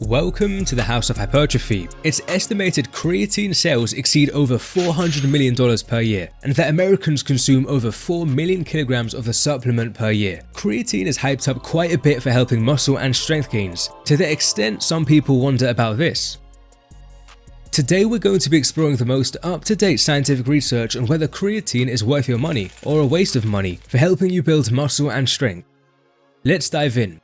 Welcome to the House of Hypertrophy. It's estimated creatine sales exceed over $400 million per year, and that Americans consume over 4 million kilograms of the supplement per year. Creatine is hyped up quite a bit for helping muscle and strength gains, to the extent some people wonder about this. Today we're going to be exploring the most up-to-date scientific research on whether creatine is worth your money or a waste of money for helping you build muscle and strength. Let's dive in.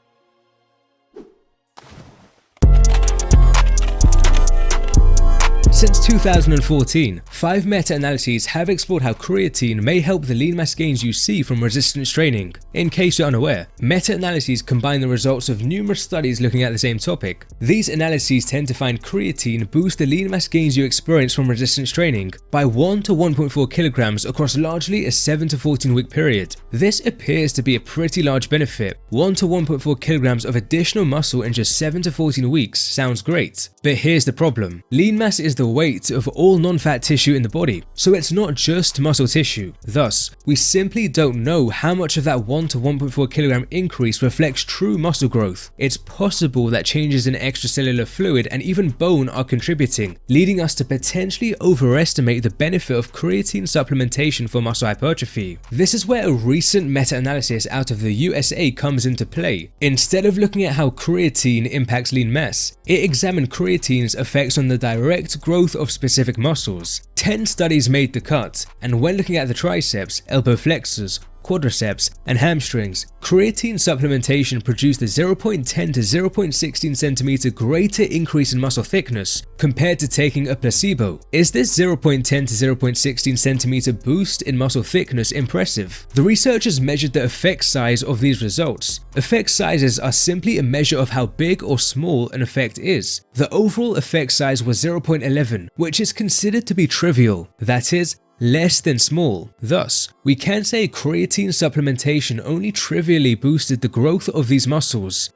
Since 2014, 5 meta-analyses have explored how creatine may help the lean mass gains you see from resistance training. In case you're unaware, meta-analyses combine the results of numerous studies looking at the same topic. These analyses tend to find creatine boost the lean mass gains you experience from resistance training by 1 to 1.4 kilograms across largely a 7 to 14 week period. This appears to be a pretty large benefit. 1 to 1.4 kilograms of additional muscle in just 7 to 14 weeks sounds great. But here's the problem. Lean mass is the weight of all non-fat tissue in the body, so it's not just muscle tissue. Thus, we simply don't know how much of that 1 to 1.4 kilogram increase reflects true muscle growth. It's possible that changes in extracellular fluid and even bone are contributing, leading us to potentially overestimate the benefit of creatine supplementation for muscle hypertrophy. This is where a recent meta-analysis out of the USA comes into play. Instead of looking at how creatine impacts lean mass, it examined creatine's effects on the direct growth of specific muscles. 10 studies made the cut, and when looking at the triceps, elbow flexors, quadriceps, and hamstrings, creatine supplementation produced a 0.10 to 0.16 centimeter greater increase in muscle thickness compared to taking a placebo. Is this 0.10 to 0.16 centimeter boost in muscle thickness impressive? The researchers measured the effect size of these results. Effect sizes are simply a measure of how big or small an effect is. The overall effect size was 0.11, which is considered to be trivial. That is, less than small. Thus, we can say creatine supplementation only trivially boosted the growth of these muscles.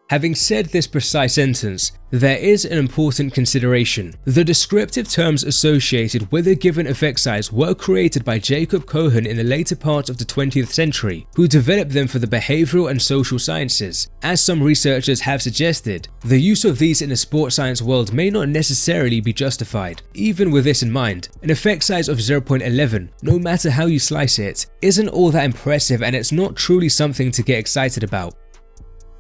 Having said this precise sentence, there is an important consideration. The descriptive terms associated with a given effect size were created by Jacob Cohen in the later part of the 20th century, who developed them for the behavioral and social sciences. As some researchers have suggested, the use of these in the sports science world may not necessarily be justified. Even with this in mind, an effect size of 0.11, no matter how you slice it, isn't all that impressive, and it's not truly something to get excited about.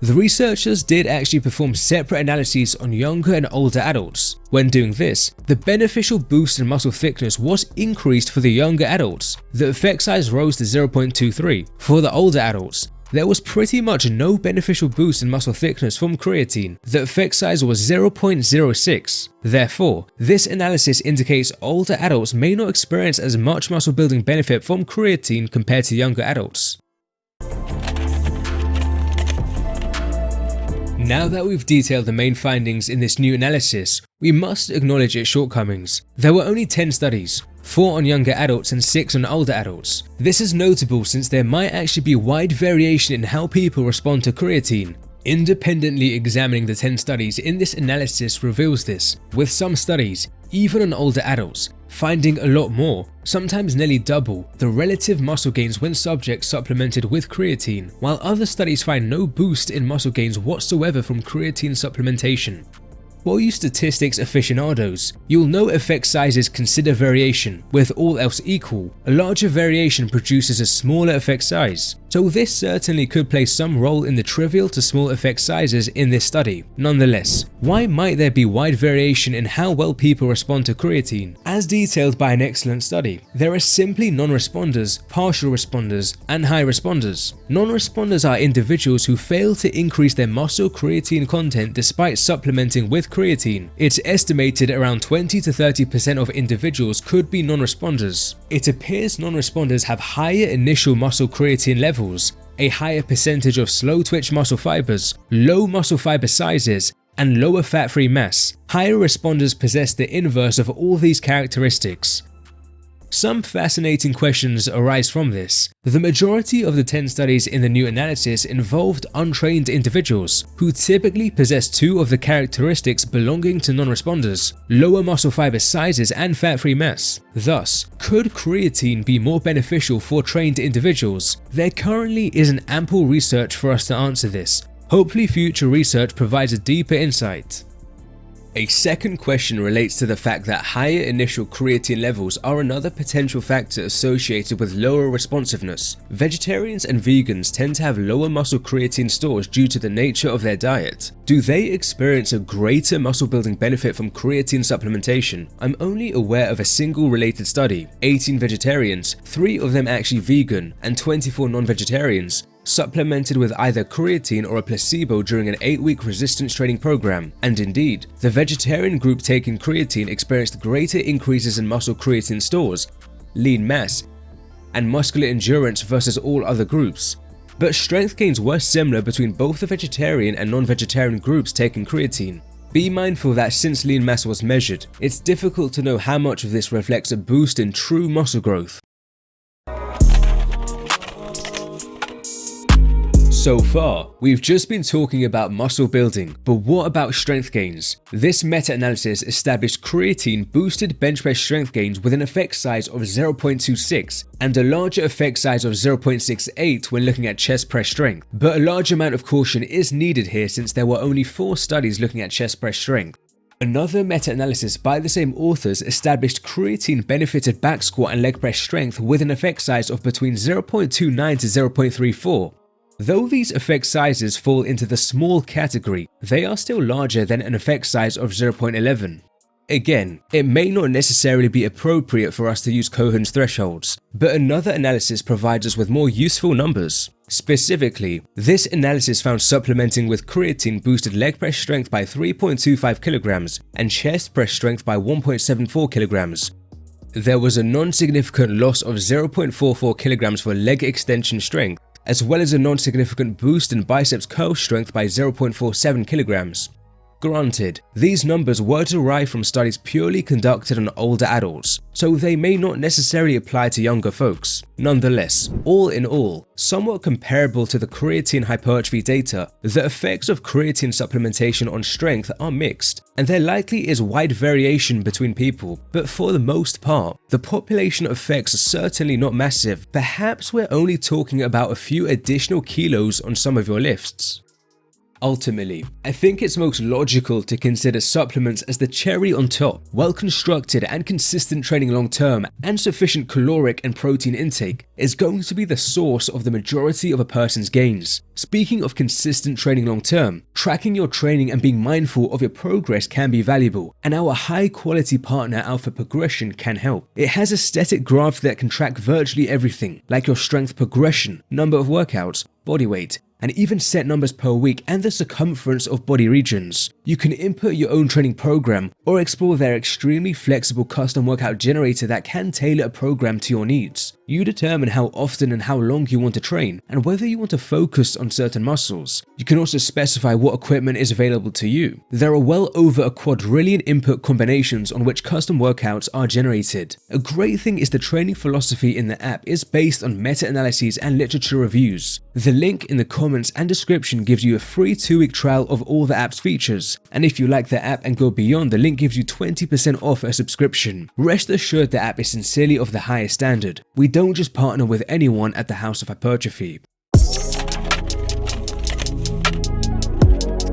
The researchers did actually perform separate analyses on younger and older adults. When doing this, the beneficial boost in muscle thickness was increased for the younger adults. The effect size rose to 0.23. For the older adults, there was pretty much no beneficial boost in muscle thickness from creatine. The effect size was 0.06. Therefore, this analysis indicates older adults may not experience as much muscle building benefit from creatine compared to younger adults. Now that we've detailed the main findings in this new analysis, we must acknowledge its shortcomings. There were only 10 studies, 4 on younger adults and 6 on older adults. This is notable since there might actually be wide variation in how people respond to creatine. Independently examining the 10 studies in this analysis reveals this, with some studies, even on older adults, finding a lot more, sometimes nearly double, the relative muscle gains when subjects supplemented with creatine, while other studies find no boost in muscle gains whatsoever from creatine supplementation. For you statistics aficionados, you'll know effect sizes consider variation. With all else equal, a larger variation produces a smaller effect size. So this certainly could play some role in the trivial to small effect sizes in this study. Nonetheless, why might there be wide variation in how well people respond to creatine? As detailed by an excellent study, there are simply non-responders, partial responders, and high responders. Non-responders are individuals who fail to increase their muscle creatine content despite supplementing with creatine. It's estimated around 20 to 30% of individuals could be non-responders. It appears non-responders have higher initial muscle creatine levels, a higher percentage of slow twitch muscle fibers, low muscle fiber sizes, and lower fat-free mass. Higher responders possess the inverse of all these characteristics. Some fascinating questions arise from this. The majority of the 10 studies in the new analysis involved untrained individuals who typically possess 2 of the characteristics belonging to non-responders: lower muscle fiber sizes and fat-free mass. Thus, could creatine be more beneficial for trained individuals? There currently isn't ample research for us to answer this, Hopefully future research provides a deeper insight. A second question relates to the fact that higher initial creatine levels are another potential factor associated with lower responsiveness. Vegetarians and vegans tend to have lower muscle creatine stores due to the nature of their diet. Do they experience a greater muscle building benefit from creatine supplementation? I'm only aware of a single related study. 18 vegetarians, 3 of them actually vegan, and 24 non-vegetarians, supplemented with either creatine or a placebo during an 8-week resistance training program. And indeed, the vegetarian group taking creatine experienced greater increases in muscle creatine stores, lean mass, and muscular endurance versus all other groups. But strength gains were similar between both the vegetarian and non-vegetarian groups taking creatine. Be mindful that since lean mass was measured, it's difficult to know how much of this reflects a boost in true muscle growth. So far, we've just been talking about muscle building, but what about strength gains? This meta-analysis established creatine boosted bench press strength gains with an effect size of 0.26 and a larger effect size of 0.68 when looking at chest press strength. But a large amount of caution is needed here since there were only 4 studies looking at chest press strength. Another meta-analysis by the same authors established creatine benefited back squat and leg press strength with an effect size of between 0.29 to 0.34. Though these effect sizes fall into the small category, they are still larger than an effect size of 0.11. Again, it may not necessarily be appropriate for us to use Cohen's thresholds, but another analysis provides us with more useful numbers. Specifically, this analysis found supplementing with creatine boosted leg press strength by 3.25 kilograms and chest press strength by 1.74 kilograms. There was a non-significant loss of 0.44 kilograms for leg extension strength, as well as a non-significant boost in biceps curl strength by 0.47 kilograms. Granted, these numbers were derived from studies purely conducted on older adults, so they may not necessarily apply to younger folks. Nonetheless, all in all, somewhat comparable to the creatine hypertrophy data, the effects of creatine supplementation on strength are mixed, and there likely is wide variation between people, but for the most part, the population effects are certainly not massive. Perhaps we're only talking about a few additional kilos on some of your lifts. Ultimately, I think it's most logical to consider supplements as the cherry on top. Well-constructed and consistent training long-term and sufficient caloric and protein intake is going to be the source of the majority of a person's gains. Speaking of consistent training long-term, tracking your training and being mindful of your progress can be valuable, and our high-quality partner Alpha Progression can help. It has a static graph that can track virtually everything, like your strength progression, number of workouts, body weight, and even set numbers per week and the circumference of body regions. You can input your own training program or explore their extremely flexible custom workout generator that can tailor a program to your needs. You determine how often and how long you want to train and whether you want to focus on certain muscles. You can also specify what equipment is available to you. There are well over a quadrillion input combinations on which custom workouts are generated. A great thing is the training philosophy in the app is based on meta-analyses and literature reviews. The link in the comments and description gives you a free 2-week trial of all the app's features. And if you like the app and go beyond, the link gives you 20% off a subscription. Rest assured the app is sincerely of the highest standard. We don't just partner with anyone at the House of Hypertrophy.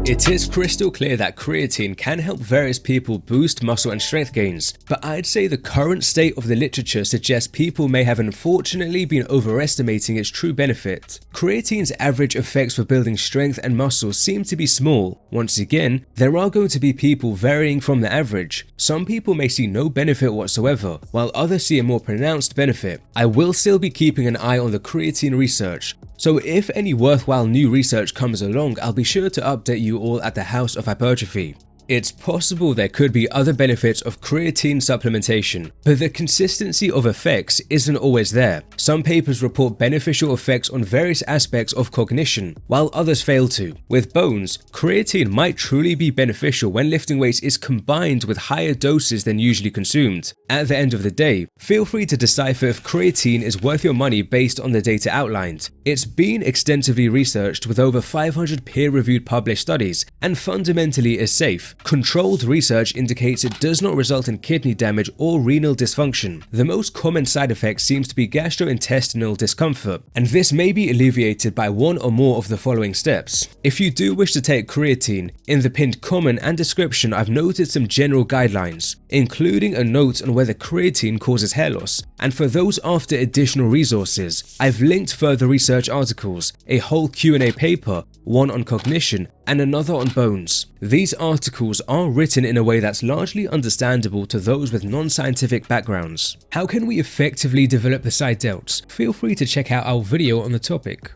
It is crystal clear that creatine can help various people boost muscle and strength gains, but I'd say the current state of the literature suggests people may have unfortunately been overestimating its true benefit. Creatine's average effects for building strength and muscle seem to be small. Once again, there are going to be people varying from the average. Some people may see no benefit whatsoever, while others see a more pronounced benefit. I will still be keeping an eye on the creatine research, so if any worthwhile new research comes along, I'll be sure to update you all at the House of Hypertrophy. It's possible there could be other benefits of creatine supplementation, but the consistency of effects isn't always there. Some papers report beneficial effects on various aspects of cognition, while others fail to. With bones, creatine might truly be beneficial when lifting weights is combined with higher doses than usually consumed. At the end of the day, feel free to decipher if creatine is worth your money based on the data outlined. It's been extensively researched with over 500 peer-reviewed published studies and fundamentally is safe. Controlled research indicates it does not result in kidney damage or renal dysfunction. The most common side effect seems to be gastrointestinal discomfort, and this may be alleviated by one or more of the following steps. If you do wish to take creatine, in the pinned comment and description I've noted some general guidelines, including a note on whether creatine causes hair loss, and for those after additional resources, I've linked further research articles, a whole Q&A paper, one on cognition, and another on bones. These articles are written in a way that's largely understandable to those with non-scientific backgrounds. How can we effectively develop the side delts? Feel free to check out our video on the topic.